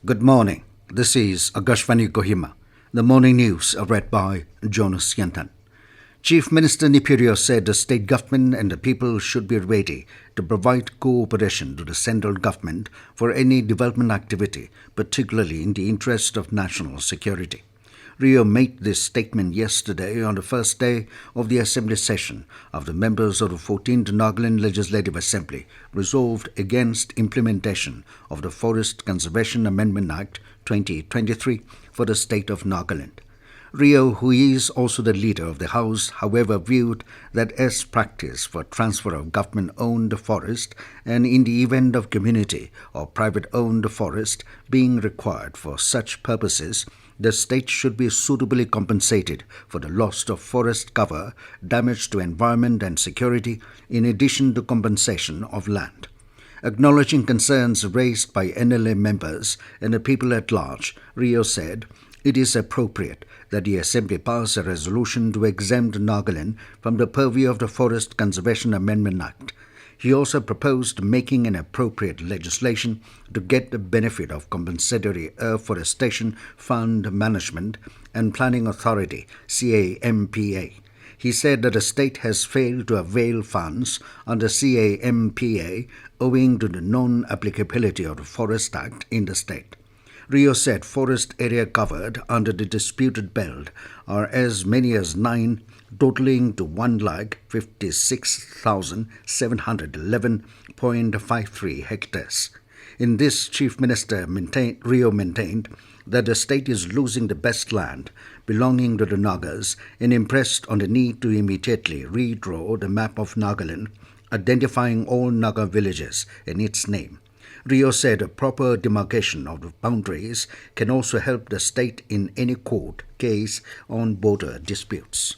Good morning. This is Akashvani Kohima. The morning news are read by Jonas Yantan. Chief Minister Neiphiu Rio said the state government and the people should be ready to provide cooperation to the central government for any development activity, particularly in the interest of national security. Rio made this statement yesterday on the first day of the Assembly session of the members of the 14th Nagaland Legislative Assembly resolved against implementation of the Forest Conservation Amendment Act 2023 for the state of Nagaland. Rio, who is also the leader of the House, however, viewed that as practice for transfer of government-owned forest and in the event of community or private-owned forest being required for such purposes, the state should be suitably compensated for the loss of forest cover, damage to environment and security, in addition to compensation of land. Acknowledging concerns raised by MLA members and the people at large, Rio said, "It is appropriate that the Assembly pass a resolution to exempt Nagaland from the purview of the Forest Conservation Amendment Act." He also proposed making an appropriate legislation to get the benefit of compensatory afforestation fund management and planning authority, CAMPA. He said that the state has failed to avail funds under CAMPA owing to the non-applicability of the Forest Act in the state. Rio said forest area covered under the disputed belt are as many as 9, totaling to 156,711.53 hectares. In this, Chief Minister Rio maintained that the state is losing the best land belonging to the Nagas and impressed on the need to immediately redraw the map of Nagaland, identifying all Naga villages in its name. Rio said a proper demarcation of the boundaries can also help the state in any court case on border disputes.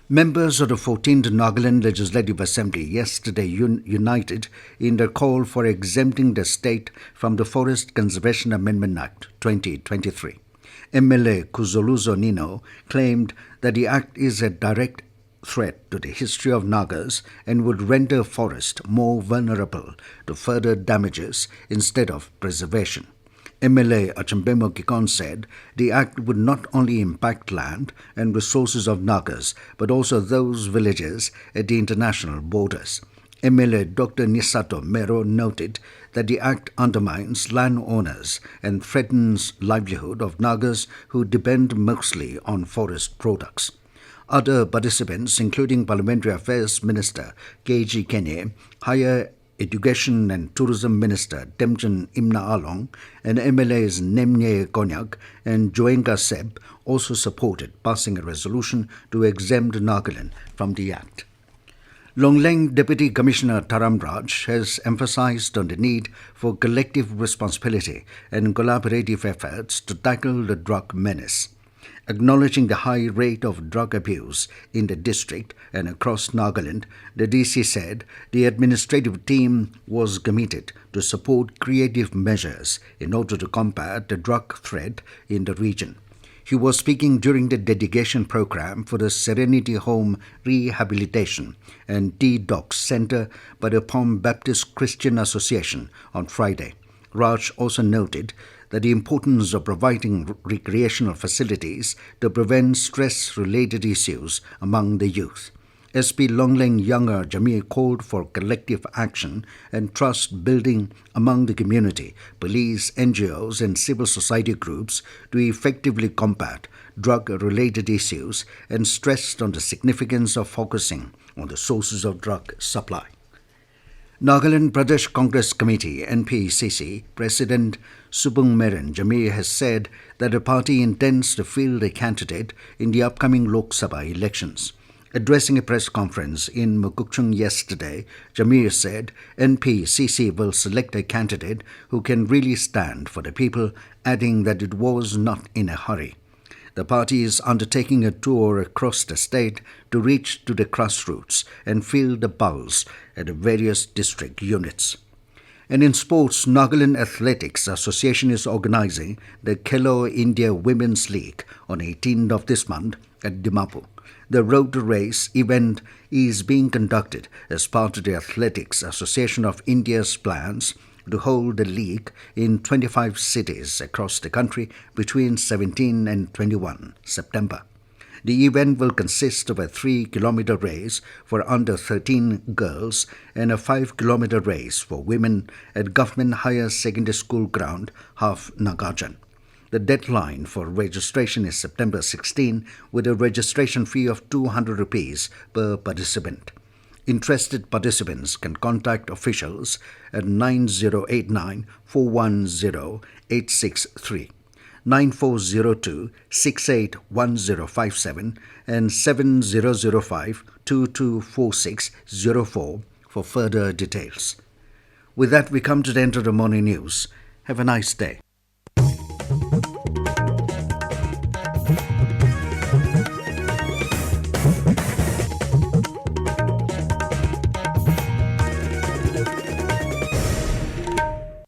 Members of the 14th Nagaland Legislative Assembly yesterday united in their call for exempting the state from the Forest Conservation Amendment Act 2023. MLA Kuzoluzo Nino claimed that the act is a direct threat to the history of Nagas and would render forest more vulnerable to further damages instead of preservation. MLA Achambemo Kikon said the act would not only impact land and resources of Nagas, but also those villages at the international borders. MLA Dr. Nisato Mero noted that the act undermines landowners and threatens livelihood of Nagas who depend mostly on forest products. Other participants, including Parliamentary Affairs Minister K.G. Kenye, Higher Education and Tourism Minister Temchen Imna Along, and MLAs Nemnye Konyak and Joenga Seb, also supported passing a resolution to exempt Nagaland from the Act. Longleng Deputy Commissioner Dharm has emphasized on the need for collective responsibility and collaborative efforts to tackle the drug menace. Acknowledging the high rate of drug abuse in the district and across Nagaland, the DC said the administrative team was committed to support creative measures in order to combat the drug threat in the region. He was speaking during the dedication program for the Serenity Home Rehabilitation and Detox Center by the Palm Baptist Christian Association on Friday. Raj also noted that the importance of providing recreational facilities to prevent stress-related issues among the youth. SP Longleng Younger Jamir called for collective action and trust building among the community, police, NGOs and civil society groups to effectively combat drug-related issues and stressed on the significance of focusing on the sources of drug supply. Nagaland Pradesh Congress Committee (NPCC) President Subung Meren Jamir has said that the party intends to field a candidate in the upcoming Lok Sabha elections. Addressing a press conference in Mukokchung yesterday, Jamir said NPCC will select a candidate who can really stand for the people, adding that it was not in a hurry. The party is undertaking a tour across the state to reach to the grassroots and feel the pulse at the various district units. And in sports, Nagaland Athletics Association is organizing the Khelo India Women's League on 18th of this month at Dimapur. The road race event is being conducted as part of the Athletics Association of India's plans to hold the league in 25 cities across the country between 17 and 21 September. The event will consist of a 3-kilometer race for under 13 girls and a 5-kilometer race for women at Government Higher Secondary School ground, half Nagaland. The deadline for registration is September 16 with a registration fee of 200 rupees per participant. Interested participants can contact officials at 9089 410 863. 9402-681057 and 7005-224604 for further details. With that, we come to the end of the morning news. Have a nice day.